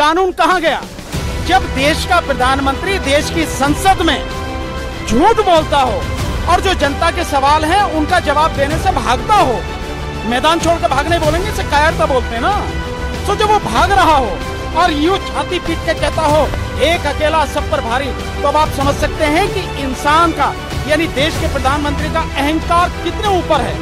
कानून कहां गया? जब देश का प्रधानमंत्री देश की संसद में झूठ बोलता हो और जो जनता के सवाल हैं उनका जवाब देने से भागता हो, मैदान छोड़कर भागने बोलेंगे इसे कायरता बोलते हैं ना। तो जब वो भाग रहा हो और यूं छाती पीट के कहता हो एक अकेला सब पर भारी, तो अब आप समझ सकते हैं कि इंसान का यानी देश के प्रधानमंत्री का अहंकार कितने ऊपर है।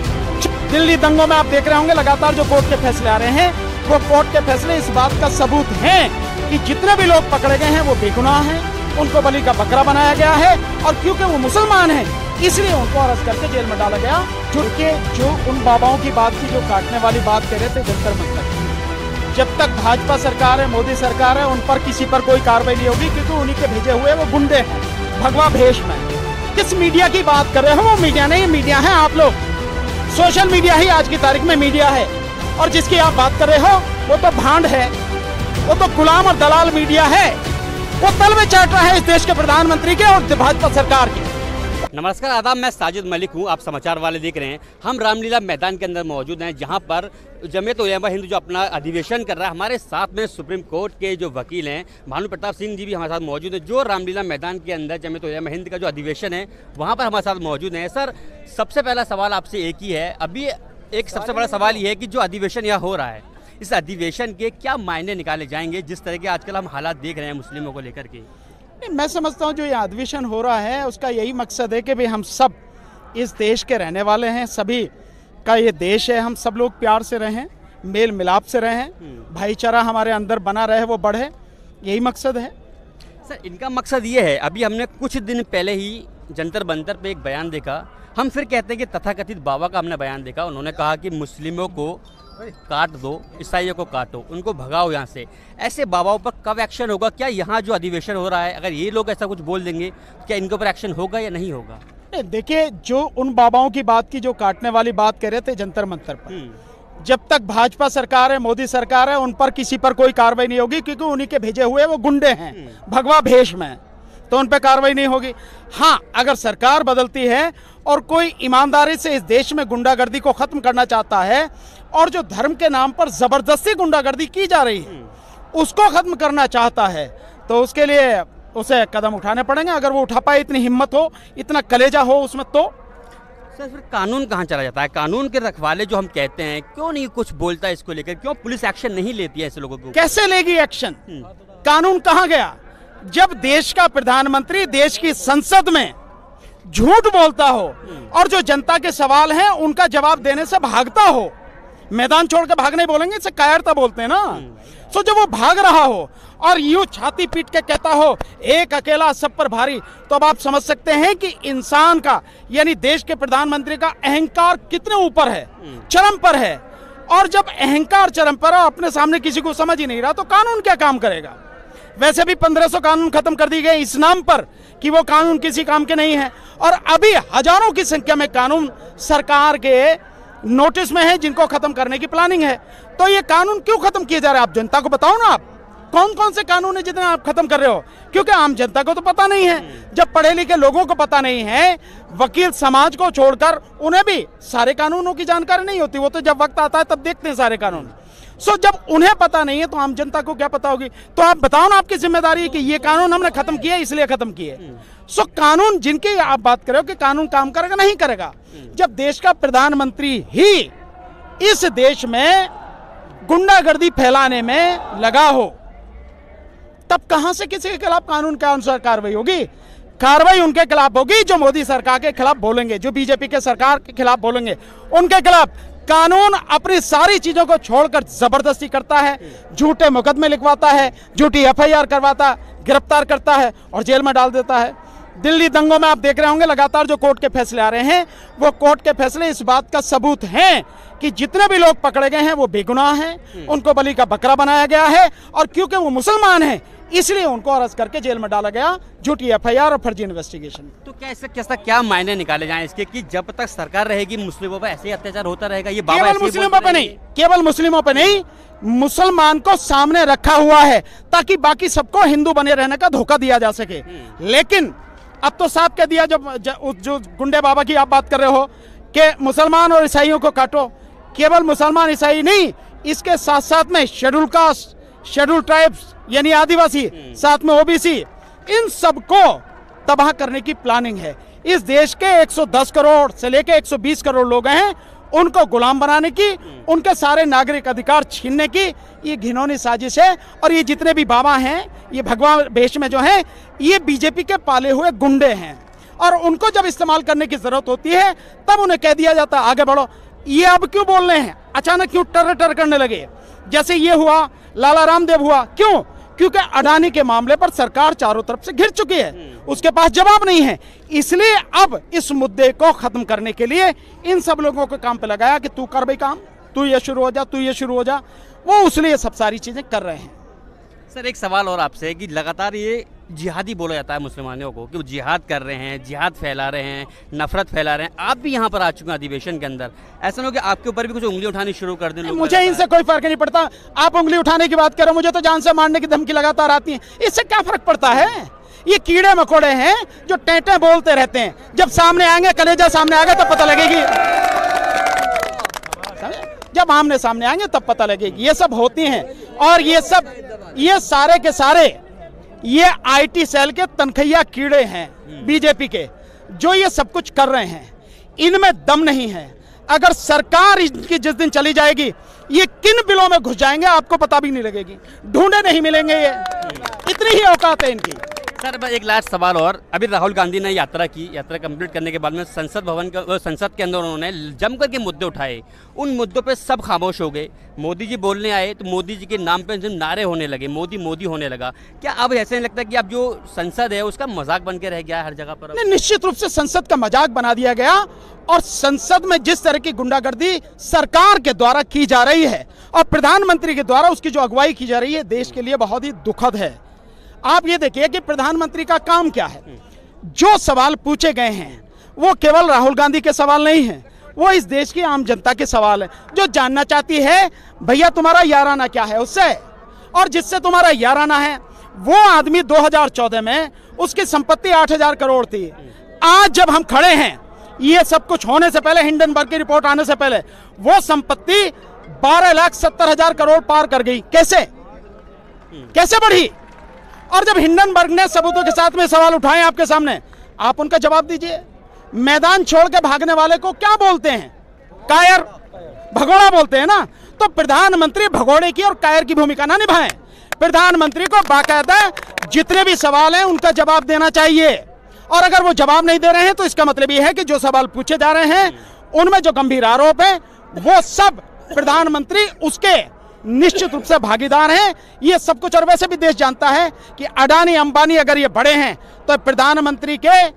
दिल्ली दंगों में आप देख रहे होंगे लगातार जो कोर्ट के फैसले आ रहे हैं, वो कोर्ट के फैसले इस बात का सबूत हैं कि जितने भी लोग पकड़े गए हैं वो बेगुनाह हैं, उनको बलि का बकरा बनाया गया है और क्योंकि वो मुसलमान हैं इसलिए उनको अरेस्ट करके जेल में डाला गया। जो उन बाबाओं की बात की जो काटने वाली बात कह रहे थे जंतर मंतर, जब तक भाजपा सरकार है, मोदी सरकार है, उन पर किसी पर कोई कार्रवाई नहीं होगी क्योंकि उन्हीं के भेजे हुए वो गुंडे हैं भगवा भेष में। किस मीडिया की बात कर रहे हो? वो मीडिया नहीं, मीडिया है आप लोग। सोशल मीडिया ही आज की तारीख में मीडिया है और जिसकी आप बात कर रहे हो वो तो भांड है, वो तो गुलाम और दलाल मीडिया है। वो तल में चाट रहा है इस देश के प्रधानमंत्री के और भाजपा सरकार के। नमस्कार, आदाब, मैं साजिद मलिक हूं। आप समाचार वाले देख रहे हैं। हम रामलीला मैदान के अंदर मौजूद हैं जहां पर जमीयत उलमा हिंद जो अपना अधिवेशन कर रहा है। हमारे साथ में सुप्रीम कोर्ट के जो वकील हैं भानु प्रताप सिंह जी भी हमारे साथ मौजूद हैं, जो रामलीला मैदान के अंदर जमीयत उलमा हिंद का जो अधिवेशन है वहाँ पर हमारे साथ मौजूद हैं। सर, सबसे पहला सवाल आपसे एक ही है, अभी एक सबसे बड़ा सवाल ये है कि जो अधिवेशन यहाँ हो रहा है, इस अधिवेशन के क्या मायने निकाले जाएंगे जिस तरह के आजकल हम हालात देख रहे हैं मुस्लिमों को लेकर के? मैं समझता हूँ जो ये अधिवेशन हो रहा है उसका यही मकसद है कि भाई हम सब इस देश के रहने वाले हैं, सभी का ये देश है, हम सब लोग प्यार से रहें, मेल मिलाप से रहें, भाईचारा हमारे अंदर बना रहे, वो बढ़े, यही मकसद है। सर, इनका मकसद ये है, अभी हमने कुछ दिन पहले ही जंतर मंतर पे एक बयान देखा, हम फिर कहते हैं कि तथाकथित बाबा का हमने बयान देखा। उन्होंने कहा कि मुस्लिमों को काट दो, ईसाइयों को काटो, उनको भगाओ यहाँ से। ऐसे बाबाओं पर कब एक्शन होगा? क्या यहाँ जो अधिवेशन हो रहा है अगर ये लोग ऐसा कुछ बोल देंगे क्या इनके ऊपर एक्शन होगा या नहीं होगा? देखिए, जो उन बाबाओं की बात की जो काटने वाली बात कह रहे थे जंतर मंतर पर, जब तक भाजपा सरकार है, मोदी सरकार है, उन पर किसी पर कोई कार्रवाई नहीं होगी क्योंकि उन्हीं के भेजे हुए वो गुंडे हैं भगवा भेष में, तो उन पर कार्रवाई नहीं होगी। हाँ, अगर सरकार बदलती है और कोई ईमानदारी से इस देश में गुंडागर्दी को खत्म करना चाहता है और जो धर्म के नाम पर जबरदस्ती गुंडागर्दी की जा रही है उसको खत्म करना चाहता है, तो उसके लिए उसे कदम उठाने पड़ेंगे। अगर वो उठा पाए, इतनी हिम्मत हो, इतना कलेजा हो उसमें, तो सर फिर कानून कहाँ चला जाता है? कानून के रखवाले जो हम कहते हैं, क्यों नहीं कुछ बोलता है इसको लेकर? क्यों पुलिस एक्शन नहीं लेती है ऐसे लोगों को? कैसे लेगी एक्शन? कानून कहाँ गया? जब देश का प्रधानमंत्री देश की संसद में झूठ बोलता हो और जो जनता के सवाल हैं उनका जवाब देने से भागता हो, मैदान छोड़कर भागने बोलेंगे इसे कायरता बोलते हैं ना। तो जब वो भाग रहा हो और यूं छाती पीट के कहता हो एक अकेला सब पर भारी, तो अब आप समझ सकते हैं कि इंसान का यानी देश के प्रधानमंत्री का अहंकार कितने ऊपर है, चरम पर है। और जब अहंकार चरम पर हो, अपने सामने किसी को समझ ही नहीं रहा, तो कानून क्या काम करेगा? वैसे भी 1500 कानून खत्म कर दिए गए इस नाम पर कि वो कानून किसी काम के नहीं है, और अभी हजारों की संख्या में कानून सरकार के नोटिस में है जिनको खत्म करने की प्लानिंग है। तो ये कानून क्यों खत्म किए जा रहे हैं? आप जनता को बताओ ना, आप कौन कौन से कानून है जितने आप खत्म कर रहे हो? क्योंकि आम जनता को तो पता नहीं है। जब पढ़े लिखे लोगों को पता नहीं है, वकील समाज को छोड़कर उन्हें भी सारे कानूनों की जानकारी नहीं होती, वो तो जब वक्त आता है तब देखते हैं सारे कानून। सो जब उन्हें पता नहीं है तो आम जनता को क्या पता होगी? तो आप बताओ ना, आपकी जिम्मेदारी है कि ये कानून हमने खत्म किए इसलिए खत्म किए। सो कानून जिनकी आप बात कर रहे हो कि कानून काम करेगा, नहीं करेगा। जब देश का प्रधानमंत्री ही इस देश में गुंडागर्दी फैलाने में लगा हो, तब कहां से किसी के खिलाफ कानून के अनुसार कार्रवाई होगी? कार्रवाई उनके खिलाफ होगी जो मोदी सरकार के खिलाफ बोलेंगे, जो बीजेपी के सरकार के खिलाफ बोलेंगे, उनके खिलाफ। कानून अपनी सारी चीजों को छोड़कर जबरदस्ती करता है, झूठे मुकदमे लिखवाता है, झूठी एफआईआर करवाता, गिरफ्तार करता है और जेल में डाल देता है। दिल्ली दंगों में आप देख रहे होंगे लगातार जो कोर्ट के फैसले आ रहे हैं, वो कोर्ट के फैसले इस बात का सबूत हैं कि जितने भी लोग पकड़े गए हैं वो बेगुनाह हैं, उनको बलि का बकरा बनाया गया है और क्योंकि वो मुसलमान हैं इसलिए उनको अरेस्ट करके जेल में डाला गया, झूठी एफआईआर और फर्जी इन्वेस्टिगेशन। तो क्या मायने निकाले जाएं इसके कि जब तक सरकार रहेगी मुस्लिमों पर ऐसे ही अत्याचार होता रहेगा? ये बाबा केवल मुस्लिमों पर नहीं, केवल मुस्लिमों पर नहीं, मुसलमान को सामने रखा हुआ है ताकि बाकी सबको हिंदू बने रहने का धोखा दिया जा सके। लेकिन अब तो साफ कह दिया, जो गुंडे बाबा की आप बात कर रहे हो कि मुसलमान और ईसाइयों को काटो, केवल मुसलमान ईसाई नहीं, इसके साथ साथ में शेड्यूल कास्ट शेड्यूल ट्राइब्स यानी आदिवासी, साथ में ओबीसी, इन सबको तबाह करने की प्लानिंग है। इस देश के 110 करोड़ से लेकर 120 करोड़ लोग हैं, उनको गुलाम बनाने की, उनके सारे नागरिक अधिकार छीनने की ये घिनौनी साजिश है। और ये जितने भी बाबा हैं, ये भगवा वेश में जो हैं, ये बीजेपी के पाले हुए गुंडे हैं और उनको जब इस्तेमाल करने की जरूरत होती है तब उन्हें कह दिया जाता है आगे बढ़ो। ये अब क्यों बोल रहे हैं, अचानक क्यों टर टर करने लगे? जैसे ये हुआ, लाला रामदेव हुआ, क्यों? क्योंकि अडानी के मामले पर सरकार चारों तरफ से घिर चुकी है, उसके पास जवाब नहीं है। इसलिए अब इस मुद्दे को खत्म करने के लिए इन सब लोगों को काम पे लगाया कि तू कर भाई काम, तू ये शुरू हो जा, तू ये शुरू हो जा। वो उसलिए सब सारी चीजें कर रहे हैं। सर एक सवाल और आपसे है कि लगातार ये जिहादी बोला जाता है मुसलमानों को कि वो जिहाद कर रहे हैं, जिहाद फैला रहे हैं, नफरत फैला रहे हैं। आप भी यहाँ पर आ चुके हैं अधिवेशन के अंदर, ऐसा ना हो कि आपके ऊपर भी कुछ उंगली उठानी शुरू कर दें? मुझे इनसे कोई फर्क नहीं पड़ता। आप उंगली उठाने की बात करो, मुझे तो जान से मारने की धमकी लगातार आती है, इससे क्या फर्क पड़ता है? ये कीड़े मकोड़े हैं जो टेंटे बोलते रहते हैं, जब सामने आएंगे, कलेजा सामने आएगा तब पता लगेगी, जब आमने सामने आएंगे तब पता लगेगी। ये सब होती हैं और ये सारे के सारे ये आईटी सेल के तनखैया कीड़े हैं बीजेपी के, जो ये सब कुछ कर रहे हैं। इनमें दम नहीं है। अगर सरकार इनकी जिस दिन चली जाएगी, ये किन बिलों में घुस जाएंगे आपको पता भी नहीं लगेगी, ढूंढे नहीं मिलेंगे। ये इतनी ही औकात है इनकी। सर एक लास्ट सवाल और, अभी राहुल गांधी ने यात्रा की, यात्रा कंप्लीट करने के बाद में संसद के अंदर उन्होंने जमकर के मुद्दे उठाए, उन मुद्दों पे सब खामोश हो गए। मोदी जी बोलने आए तो मोदी जी के नाम पे नारे होने लगे, मोदी मोदी होने लगा। क्या अब ऐसा नहीं लगता कि अब जो संसद है उसका मजाक बन के रह गया है हर जगह पर? नहीं, निश्चित रूप से संसद का मजाक बना दिया गया और संसद में जिस तरह की गुंडागर्दी सरकार के द्वारा की जा रही है और प्रधानमंत्री के द्वारा उसकी जो अगुवाई की जा रही है, देश के लिए बहुत ही दुखद है। आप ये देखिए कि प्रधानमंत्री का काम क्या है। जो सवाल पूछे गए हैं वो केवल राहुल गांधी के सवाल नहीं है, वो इस देश की आम जनता के सवाल है, जो जानना चाहती है भैया तुम्हारा याराना क्या है उससे, और जिससे तुम्हारा याराना है वो आदमी 2014 में उसकी संपत्ति 8,000 करोड़ थी। आज जब हम खड़े हैं, ये सब कुछ होने से पहले, हिंडनबर्ग की रिपोर्ट आने से पहले, वो संपत्ति 12,70,000 करोड़ पार कर गई। कैसे बढ़ी? और जब हिंडनबर्ग ने सबूतों के साथ में सवाल उठाए आपके सामने, आप उनका जवाब दीजिए। मैदान छोड़ के भागने वाले को क्या बोलते हैं? कायर, भगोड़ा बोलते हैं ना। तो प्रधानमंत्री भगोड़े की और कायर की भूमिका ना निभाएं। प्रधानमंत्री को बाकायदा जितने भी सवाल हैं उनका जवाब देना चाहिए, और अगर वो जवाब नहीं दे रहे हैं तो इसका मतलब ये है कि जो सवाल पूछे जा रहे हैं उनमें जो गंभीर आरोप है वो सब प्रधानमंत्री उसके निश्चित रूप से भागीदार हैं। ये सब कुछ, और वैसे भी देश जानता है कि अडानी अंबानी अगर ये बड़े हैं तो प्रधानमंत्री के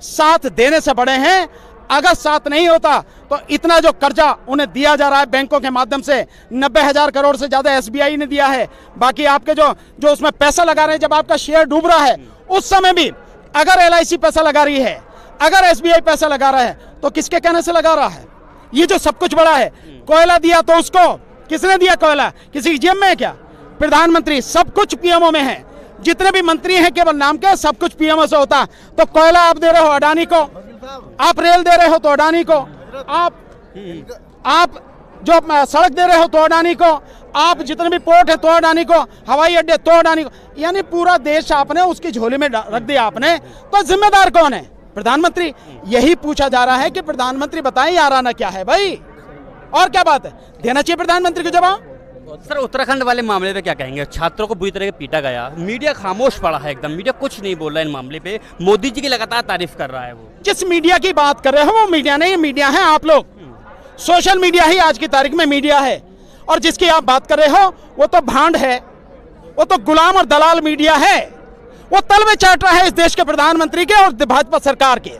साथ देने से बड़े हैं। अगर साथ नहीं होता तो इतना जो कर्जा उन्हें दिया जा रहा है बैंकों के माध्यम से, 90,000 करोड़ से ज्यादा एसबीआई ने दिया है। बाकी आपके जो उसमें पैसा लगा रहे हैं, जब आपका शेयर डूब रहा है उस समय भी अगर एलआईसी पैसा लगा रही है, अगर एसबीआई पैसा लगा रहा है, तो किसके कहने से लगा रहा है? ये जो सब कुछ बड़ा है, कोयला दिया तो उसको किसने दिया? कोयला किसी की जेब में है क्या? प्रधानमंत्री। सब कुछ पीएमओ में है, जितने भी मंत्री हैं केवल नाम के, सब कुछ पीएमओ से होता। तो कोयला आप दे रहे हो अडानी को, आप रेल दे रहे हो तो अडानी को, आप जो सड़क दे रहे हो तो अडानी को, आप जितने भी पोर्ट है तो अडानी को, हवाई अड्डे तो अडानी को, यानी पूरा देश आपने उसकी झोली में रख दिया आपने। तो जिम्मेदार कौन है? प्रधानमंत्री। यही पूछा जा रहा है कि प्रधानमंत्री बताएं याराना क्या है भाई, और क्या बात है? देना चाहिए प्रधानमंत्री को जवाब। सर उत्तराखंड वाले मामले पे क्या कहेंगे? छात्रों को बुरी तरह पीटा गया, मीडिया खामोश पड़ा है एकदम, मीडिया कुछ नहीं बोल रहा है इन मामले पे, मोदी जी की लगातार तारीफ कर रहा है। वो जिस मीडिया की बात कर रहे हो वो मीडिया नहीं, मीडिया है आप लोग। सोशल मीडिया ही आज की तारीख में मीडिया है, और जिसकी आप बात कर रहे हो वो तो भांड है, वो तो गुलाम और दलाल मीडिया है। वो तलवे चाट रहा है इस देश के प्रधानमंत्री के और भाजपा सरकार के,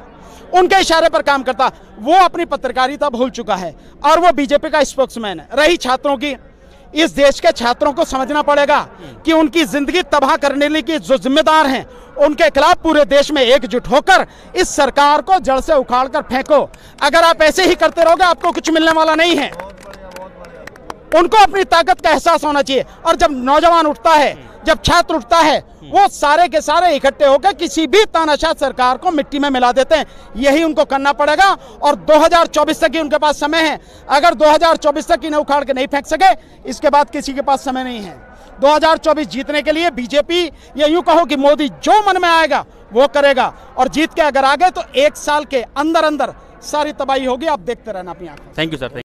उनके इशारे पर काम करता। वो अपनी पत्रकारिता भूल चुका है और वो बीजेपी का स्पोक्समैन है। रही छात्रों की, इस देश के छात्रों को समझना पड़ेगा कि उनकी जिंदगी तबाह करने के जो जिम्मेदार हैं उनके खिलाफ पूरे देश में एकजुट होकर इस सरकार को जड़ से उखाड़ कर फेंको। अगर आप ऐसे ही करते रहोगे आपको कुछ मिलने वाला नहीं है। उनको अपनी ताकत का एहसास होना चाहिए, और जब नौजवान उठता है, जब छात्र उठता है, वो सारे के सारे इकट्ठे होकर किसी भी तानाशाह सरकार को मिट्टी में मिला देते हैं। यही उनको करना पड़ेगा, और 2024 तक ही उनके पास समय है। अगर 2024 तक इन्हें उखाड़ के नहीं फेंक सके, इसके बाद किसी के पास समय नहीं है। 2024 जीतने के लिए बीजेपी, ये यूं कहो कि मोदी जो मन में आएगा वो करेगा, और जीत के अगर आ गए तो 1 साल के अंदर अंदर सारी तबाही होगी। आप देखते रहना अपनी आंखों। Thank you sir.